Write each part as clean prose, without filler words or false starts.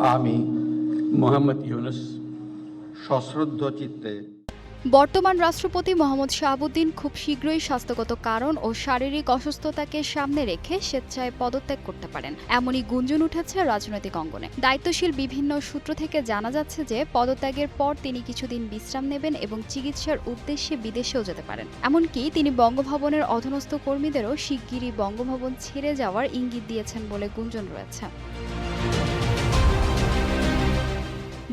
আমি মোহাম্মদ ইউনুস সশ্রদ্ধ চিত্তে বর্তমান রাষ্ট্রপতি মোহাম্মদ শাহাবুদ্দিন খুব শীঘ্রই স্বাস্থ্যগত কারণ ও শারীরিক অসুস্থতাকে সামনে রেখে স্বেচ্ছায় পদত্যাগ করতে পারেন, এমনই গুঞ্জন উঠেছে রাজনৈতিক অঙ্গনে। দায়িত্বশীল বিভিন্ন সূত্র থেকে জানা যাচ্ছে যে পদত্যাগের পর তিনি কিছুদিন বিশ্রাম নেবেন এবং চিকিৎসার উদ্দেশ্যে বিদেশেও যেতে পারেন। এমনকি তিনি বঙ্গভবনের অধীনস্থ কর্মীদেরও শিগগিরই বঙ্গভবন ছেড়ে যাওয়ার ইঙ্গিত দিয়েছেন বলে গুঞ্জন রয়েছে।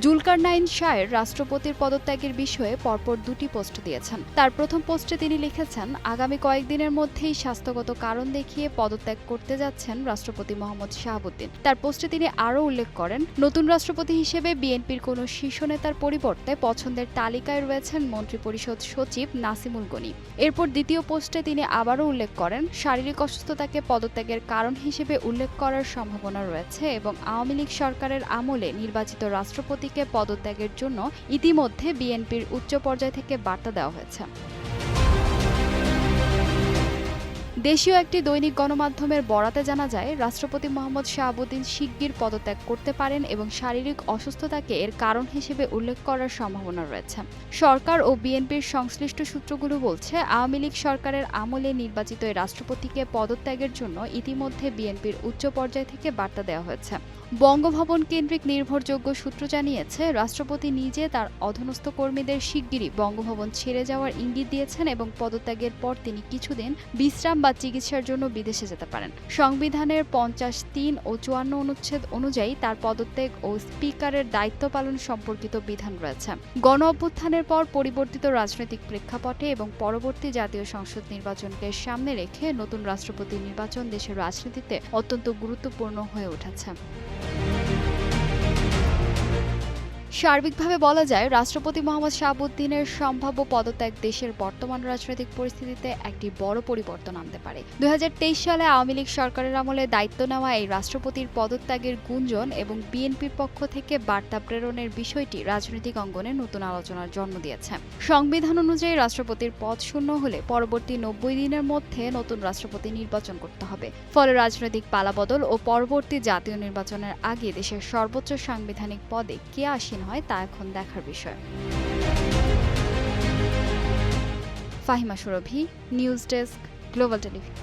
জুলকারনাইন শাহের রাষ্ট্রপতির পদত্যাগের বিষয়ে পরপর দুটি পোস্ট দিয়েছেন। তার প্রথম পোস্টে তিনি লিখেছেন, আগামী কয়েকদিনের মধ্যেই স্বাস্থ্যগত কারণ দেখিয়ে পদত্যাগ করতে যাচ্ছেন রাষ্ট্রপতি মোহাম্মদ শাহাবুদ্দিন। তার পোস্টে তিনি আরও উল্লেখ করেন, নতুন রাষ্ট্রপতি হিসেবে বিএনপির কোনো শীর্ষ নেতার পরিবর্তে পছন্দের তালিকায় রয়েছেন মন্ত্রিপরিষদ সচিব নাসিমুল গনি। এরপর দ্বিতীয় পোস্টে তিনি আবারও উল্লেখ করেন, শারীরিক অসুস্থতাকে পদত্যাগের কারণ হিসেবে উল্লেখ করার সম্ভাবনা রয়েছে এবং আওয়ামী লীগ সরকারের আমলে নির্বাচিত রাষ্ট্রপতি পদত্যাগের জন্য ইতিমধ্যে বিএনপির উচ্চ পর্যায় থেকে বার্তা দেওয়া হয়েছে। দেশীয় একটি দৈনিক গণমাধ্যমের বরাতে জানা যায়, রাষ্ট্রপতি মোহাম্মদ শাহাবুদ্দিন শিগগির পদত্যাগ করতে পারেন এবং শারীরিক অসুস্থতাকে এর কারণ হিসেবে উল্লেখ করার সম্ভাবনা রয়েছে। সরকার ও বিএনপির সংশ্লিষ্ট সূত্রগুলো বলছে, আওয়ামী লীগ সরকারের আমলে নির্বাচিত এই রাষ্ট্রপতিকে পদত্যাগের জন্য ইতিমধ্যে বিএনপির উচ্চ পর্যায় থেকে বার্তা দেওয়া হয়েছে। বঙ্গভবন কেন্দ্রিক নির্ভরযোগ্য সূত্র জানিয়েছে, রাষ্ট্রপতি নিজে তার অধীনস্থ কর্মীদের শিগগিরই বঙ্গভবন ছেড়ে যাওয়ার ইঙ্গিত দিয়েছেন এবং পদত্যাগের পর তিনি কিছুদিন বিশ্রাম বা চিকিৎসার জন্য বিদেশে যেতে পারেন। সংবিধানের ৫০(৩) ও ৫৪ অনুচ্ছেদ অনুযায়ী তার পদত্যাগ ও স্পিকারের দায়িত্ব পালন সম্পর্কিত বিধান রয়েছে। গণ অভ্যুত্থানের পর পরিবর্তিত রাজনৈতিক প্রেক্ষাপটে এবং পরবর্তী জাতীয় সংসদ নির্বাচনকে সামনে রেখে নতুন রাষ্ট্রপতি নির্বাচন দেশের রাজনীতিতে অত্যন্ত গুরুত্বপূর্ণ হয়ে উঠেছে। সার্বিকভাবে বলা যায়, রাষ্ট্রপতি মোহাম্মদ শাহাবুদ্দিনের সম্ভাব্য পদত্যাগ দেশের বর্তমান রাজনৈতিক পরিস্থিতিতে একটি বড় পরিবর্তন আনতে পারে। ২০২৩ সালে আওয়ামী লীগ সরকারের আমলে দায়িত্ব নেওয়া এই রাষ্ট্রপতির পদত্যাগের গুঞ্জন এবং বিএনপির পক্ষ থেকে বার্তা প্রেরণের বিষয়টি রাজনৈতিক অঙ্গনে নতুন আলোচনার জন্ম দিয়েছে। সংবিধান অনুযায়ী রাষ্ট্রপতির পদ শূন্য হলে পরবর্তী ৯০ দিনের মধ্যে নতুন রাষ্ট্রপতি নির্বাচন করতে হবে। ফলে রাজনৈতিক পালাবদল ও পরবর্তী জাতীয় নির্বাচনের আগে দেশের সর্বোচ্চ সাংবিধানিক পদে কে আসীন হয় তা এখন দেখার বিষয়। ফাহিমা সুরভি, নিউজ ডেস্ক, গ্লোবাল টেলিভিশন।